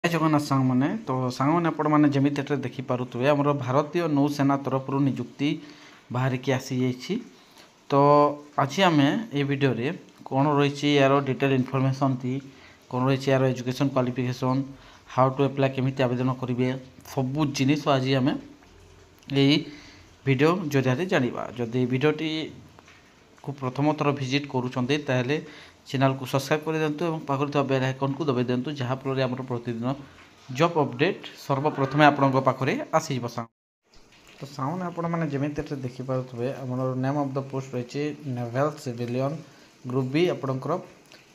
जय जगन्नाथ सांगने तो सांगने आपण मैंने जमी देखिपे आमर भारतीय नौसेना तरफ निजुक्ति बाहर की आसी जाइए। तो आज आम ये वीडियो रे कौन रही यार डिटेल इनफॉरमेशन थी कौन रही यार education qualification how to apply केमी आवेदन करेंगे सबू जिनिस आज आम यही वीडियो जरिया जाना। जदि वीडियोटी को प्रथम थर विजिट करुँचे ताहले चैनल को सब्सक्राइब कर दिंतु और पाखर बेल आइकन को दबाई दिंतु जहाँफल आम प्रतिदिन जॉब अपडेट सर्वप्रथम आपण पाखे आसीज। तो साउंड आपण मैंने जमी देखिपे आम नेम ऑफ द पोस्ट रही नेवल सिविलियन ग्रुप बी आपणकर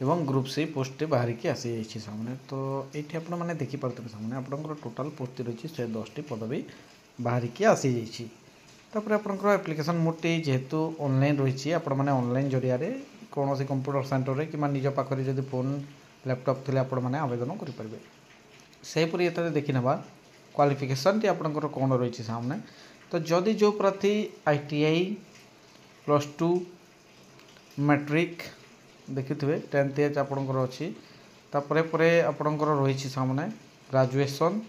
एवं ग्रुप सी पोस्ट बाहर की आसी जाइए सामने। तो ये आपण मैंने देखिपे सामने आपणकर टोटाल पोस्ट रही है 110टी पदवी बाहर की आसी जाइए। तापर आपणकर एप्लिकेशन मोडटी जेहेतु ऑनलाइन रही आपने ऑनलाइन जरिया कौन सी कंप्यूटर सेंटर रे कि निज पाखे जब फोन लैपटॉप थे आपण मैंने आवेदन करेंगे। सेहीपरि ये देखी ना क्वालिफिकेशन टी आपणकर कौन रही सामने। तो जदि जो प्रार्थी ITI +2 मैट्रिक देखिथे 10th एज आपणकर अच्छी तापर आपणकर रही सामने ग्रेजुएशन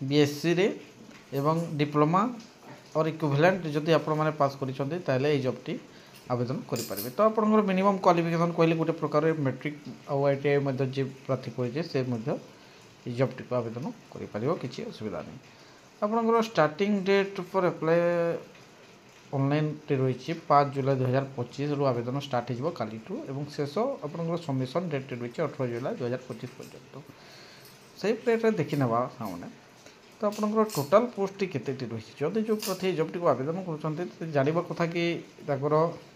BSc रे एवं डिप्लोमा और इक्विवेलेंट जदि आपण मैंने पास कर जॉबटी आवेदन करेंगे। तो आपंकर मिनिमम क्वालिफिकेशन कहले गोटे प्रकार मैट्रिक और ITI जी प्रार्थी करे से जॉबटी को आवेदन कर किसी असुविधा नहीं। आपंकर starting date for apply online रही 5 जुलाई 2025 रु आवेदन स्टार्ट हो काली शेष आपंकर सबमिशन डेट रही 18 जुलाई 2025 पर्यंत से प्लेट देखी ना सामने। तो आपंकर टोटाल पोस्ट केते रही जदि जो प्रार्थी जॉबटी को आवेदन कर जानवा कथा कि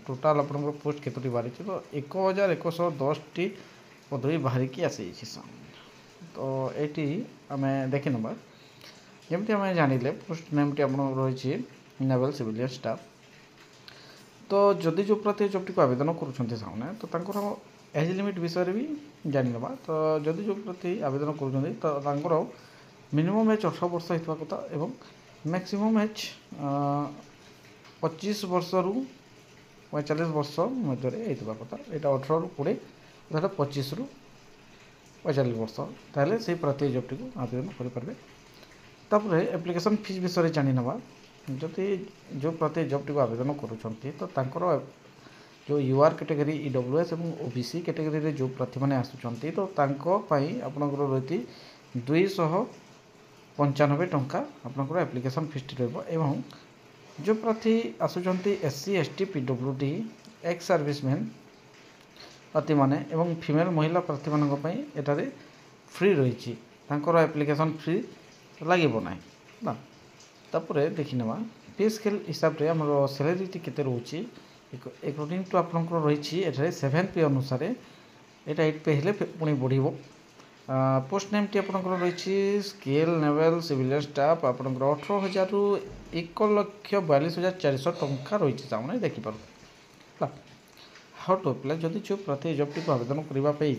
टोटाल आपंकर पोस्ट केतोटी बाहरी तो 1110टी पदवी बाहर की आसी। तो ये आम देखी ना जमी आम जानिले पोस्ट नेमटी आप रही नेवल सिविलियन स्टाफ। तो जदि जो प्रार्थी जॉबटी को आवेदन करुँचे सामने तो एज लिमिट विषय भी जानी ना। तो जदि जो प्रार्थी आवेदन कर मिनिमम एज 18 वर्ष होता कथा एवं मैक्सिमम एज 25 वर्ष रु 45 वर्ष मध्य होता कथा। यहाँ 18 रु 20 अर्थात 25 रु 45 वर्ष ताहले से प्रार्थी जॉबटी को आवेदन करेंगे। तापर एप्लिकेशन फीस विषय जानी ना जदि जो प्रार्थी जॉबटी को आवेदन करुँच तो जो UR कैटेगरी EWS और OBC कैटेगरी जो प्रार्थी मैंने आसुँच तो आपंकर रही 295 टंका आपंकर एप्लिकेशन फीस रही। जो प्रार्थी आसुँच SC ST PWD ex serviceman प्रार्थी मैंने एवं फीमेल महिला प्रार्थी मानी एटारे फ्री रही एप्लिकेशन फी लगे ना। तापर देखी ना पे स्केल हिसाब से आम सैलरी केते रोचे अकॉर्डिंग टू आपंकर रही 7 पे अनुसार यहाँ 8 पे हेल्ले पुणी बढ़। पोस्ट नेमटी आपंकर रही स्केल नेवल सिविलियन स्टाफ आपंकर 18,000 रु 1,42,400 टंका रही सामने देखिपार। हाउ टू अप्लाई जदि जो प्रार्थी जॉबटी को आवेदन करने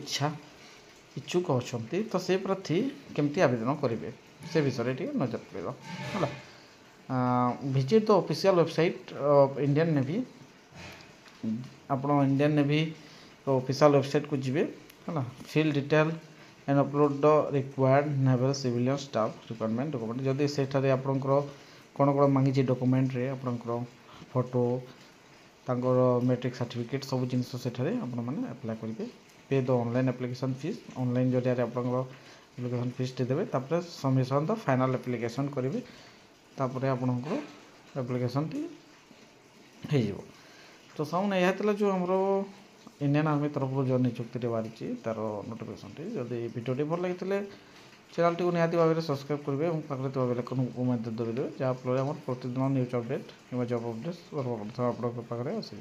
इच्छुक अच्छा तो से प्रार्थी केमती आवेदन करेंगे से विषय टे नजर पड़ेगा है। Visit the official website of Indian Navy आप इंडियन नेवी ऑफिशियल वेबसाइट को जी है fill detail and upload the required naval civilian staff requirement document जदि सेठारे आपंकर कौन कौन मांगी डॉक्यूमेंट रे आपंकर फोटो तांकर मैट्रिक सर्टिफिकेट सब जिनस सेठारे आपण माने अप्लाई करेंगे। पे the online application fees online जरिया आपंकर एप्लिकेशन फीस टी देवे तापर सबमिशन द फाइनल एप्लिकेशन करेंगे तापर आपंकर एप्लिकेशन टी हो। तो सामने यह जो आमर इंडियन आर्मी तरफ जो नियुक्ति बाहरी तार नोटिफिकेशन टी जदि वीडियो भल लगी चैनल टी को निहाती भाव में सब्सक्राइब करेंगे और पाखे बेल आइकन को दबाई देवे जहाँफल प्रतिदिन न्यूज अपडेट कि जॉब अपडेट आप आसी।